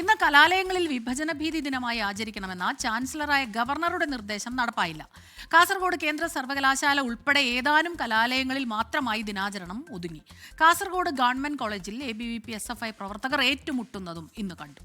ഇന്ന് കലാലയങ്ങളിൽ വിഭജന ഭീതി ദിനമായി ആചരിക്കണമെന്ന ചാൻസലറായ ഗവർണറുടെ നിർദ്ദേശം നടപ്പായില്ല. കാസർഗോഡ് കേന്ദ്ര സർവകലാശാല ഉൾപ്പെടെ ഏതാനും കലാലയങ്ങളിൽ മാത്രമായി ദിനാചരണം ഒതുങ്ങി. കാസർഗോഡ് ഗവൺമെന്റ് കോളേജിൽ ABVP SFI പ്രവർത്തകർ ഏറ്റുമുട്ടുന്നതും ഇന്ന് കണ്ടു.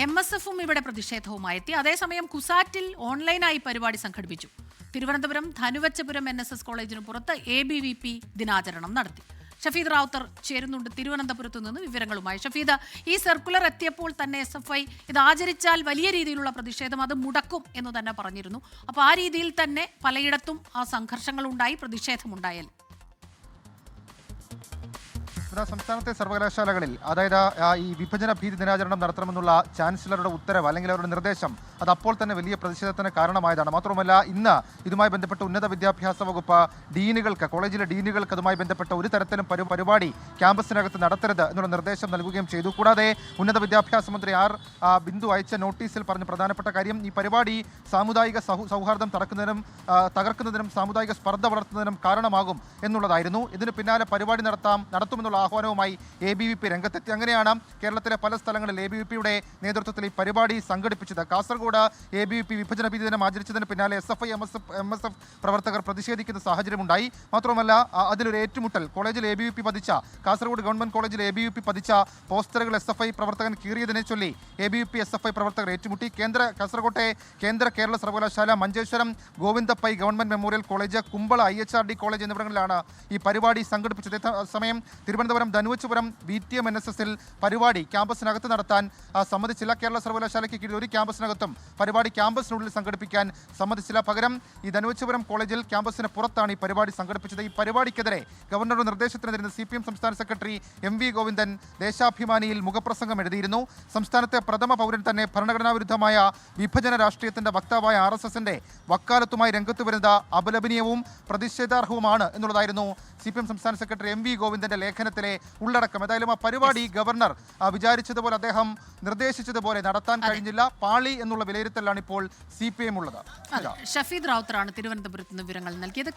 MSFും ഇവിടെ പ്രതിഷേധവുമായി എത്തി. അതേസമയം കുസാറ്റിൽ ഓൺലൈനായി പരിപാടി സംഘടിപ്പിച്ചു. തിരുവനന്തപുരം ധനുവച്ചപുരം NSS കോളേജിന് പുറത്ത് ABVP ദിനാചരണം നടത്തി. ഷഫീദ് റാവുത്തർ ചേരുന്നുണ്ട് തിരുവനന്തപുരത്ത് നിന്ന് വിവരങ്ങളുമായി. ഷഫീദ്, ഈ സർക്കുലർ എത്തിയപ്പോൾ തന്നെ SFI ഇത് ആചരിച്ചാൽ വലിയ രീതിയിലുള്ള പ്രതിഷേധം അത് മുടക്കും എന്ന് തന്നെ പറഞ്ഞിരുന്നു. അപ്പോൾ ആ രീതിയിൽ തന്നെ പലയിടത്തും ആ സംഘർഷങ്ങളുണ്ടായി, പ്രതിഷേധമുണ്ടായാൽ സംസ്ഥാനത്തെ സർവകലാശാലകളിൽ അതായത് ഈ വിഭജന ഭീതി ദിനാചരണം നടത്തണമെന്നുള്ള ചാൻസലറുടെ ഉത്തരവ് അല്ലെങ്കിൽ അവരുടെ നിർദ്ദേശം അത് അപ്പോൾ തന്നെ വലിയ പ്രതിഷേധത്തിന് കാരണമായതാണ്. മാത്രമല്ല, ഇന്ന് ഇതുമായി ബന്ധപ്പെട്ട ഉന്നത വിദ്യാഭ്യാസ വകുപ്പ് ഡീനുകൾക്ക്, കോളേജിലെ ഡീനുകൾക്ക് അതുമായി ബന്ധപ്പെട്ട ഒരു തരത്തിലും പരിപാടി ക്യാമ്പസിനകത്ത് നടത്തരുത് എന്നുള്ള നിർദ്ദേശം നൽകുകയും ചെയ്തു. കൂടാതെ ഉന്നത വിദ്യാഭ്യാസ മന്ത്രി ബിന്ദു അയച്ച നോട്ടീസിൽ പറഞ്ഞ പ്രധാനപ്പെട്ട കാര്യം ഈ പരിപാടി സാമുദായിക സൗഹാർദ്ദം തകർക്കുന്നതിനും സാമുദായിക സ്പർദ്ധ വളർത്തുന്നതിനും കാരണമാകും എന്നുള്ളതായിരുന്നു. ഇതിന് പിന്നാലെ പരിപാടി നടത്തുമെന്നുള്ള ആഹ്വാനവുമായി ABVP രംഗത്തെത്തി. അങ്ങനെയാണ് കേരളത്തിലെ പല സ്ഥലങ്ങളിൽ ABVPയുടെ നേതൃത്വത്തിൽ ഈ പരിപാടി സംഘടിപ്പിച്ചത്. കാസർഗോഡ് ABVP വിഭജന ഭീതി ദിനം ആചരിച്ചതിന് പിന്നാലെ SFI MSF പ്രവർത്തകർ പ്രതിഷേധിക്കുന്ന സാഹചര്യമുണ്ടായി. മാത്രമല്ല, അതിലൊരു ഏറ്റുമുട്ടൽ കോളേജിൽ ABVP പതിച്ച കാസർഗോഡ് ഗവൺമെന്റ് കോളേജിൽ ABVP പതിച്ച പോസ്റ്ററുകൾ SFI പ്രവർത്തകൻ കീറിയതിനെ ചൊല്ലി ABVP SFI പ്രവർത്തകർ ഏറ്റുമുട്ടി. കാസർകോട്ടെ കേരള സർവകലാശാല, Manjeshwaram Govindapai government memorial college, Kumbla IHRD college എന്നിവിടങ്ങളിലാണ് ഈ പരിപാടി സംഘടിപ്പിച്ചത്. സമയം തിരുവനന്തപുരം ധനുവച്ചപുരം VTM NSSൽ പരിപാടി ക്യാമ്പസിനകത്ത് നടത്താൻ സമ്മതിച്ചില്ല. കേരള സർവകലാശാലയ്ക്ക് കീഴിൽ ഒരു ക്യാമ്പസിനകത്തും പരിപാടി ക്യാമ്പസിനുള്ളിൽ സംഘടിപ്പിക്കാൻ സമ്മതിച്ചില്ല. പകരം ഈ ധനുവച്ചപുരം കോളേജിൽ ക്യാമ്പസിന് പുറത്താണ് ഈ പരിപാടി സംഘടിപ്പിച്ചത്. ഈ പരിപാടിക്കെതിരെ ഗവർണറുടെ നിർദ്ദേശത്തിനെതിരെ CPM സംസ്ഥാന സെക്രട്ടറി MV ഗോവിന്ദൻ ദേശാഭിമാനിയിൽ മുഖപ്രസംഗം എഴുതിയിരുന്നു. സംസ്ഥാനത്തെ പ്രഥമ പൗരൻ തന്നെ ഭരണഘടനാ വിരുദ്ധമായ വിഭജന രാഷ്ട്രീയത്തിന്റെ വക്താവായ RSSന്റെ വക്കാലത്തുമായി രംഗത്ത് വരുന്നത് അപലപനീയവും പ്രതിഷേധാർഹവുമാണ് എന്നുള്ളതായിരുന്നു CPM സംസ്ഥാന സെക്രട്ടറി MV ഗോവിന്ദന്റെ ലേഖനത്തിലെ ഉള്ളടക്കം. ഏതായാലും ആ പരിപാടി ഗവർണർ വിചാരിച്ചതുപോലെ, അദ്ദേഹം നിർദ്ദേശിച്ചതുപോലെ നടത്താൻ കഴിഞ്ഞില്ല. പാളി എന്നുള്ള വിലയിരുത്തലാണ് ഇപ്പോൾ CPM ഉള്ളത്. ഷഫീദ് റാവുത്തറാണ് തിരുവനന്തപുരത്ത് നിന്ന് വിവരങ്ങൾ നൽകിയത്.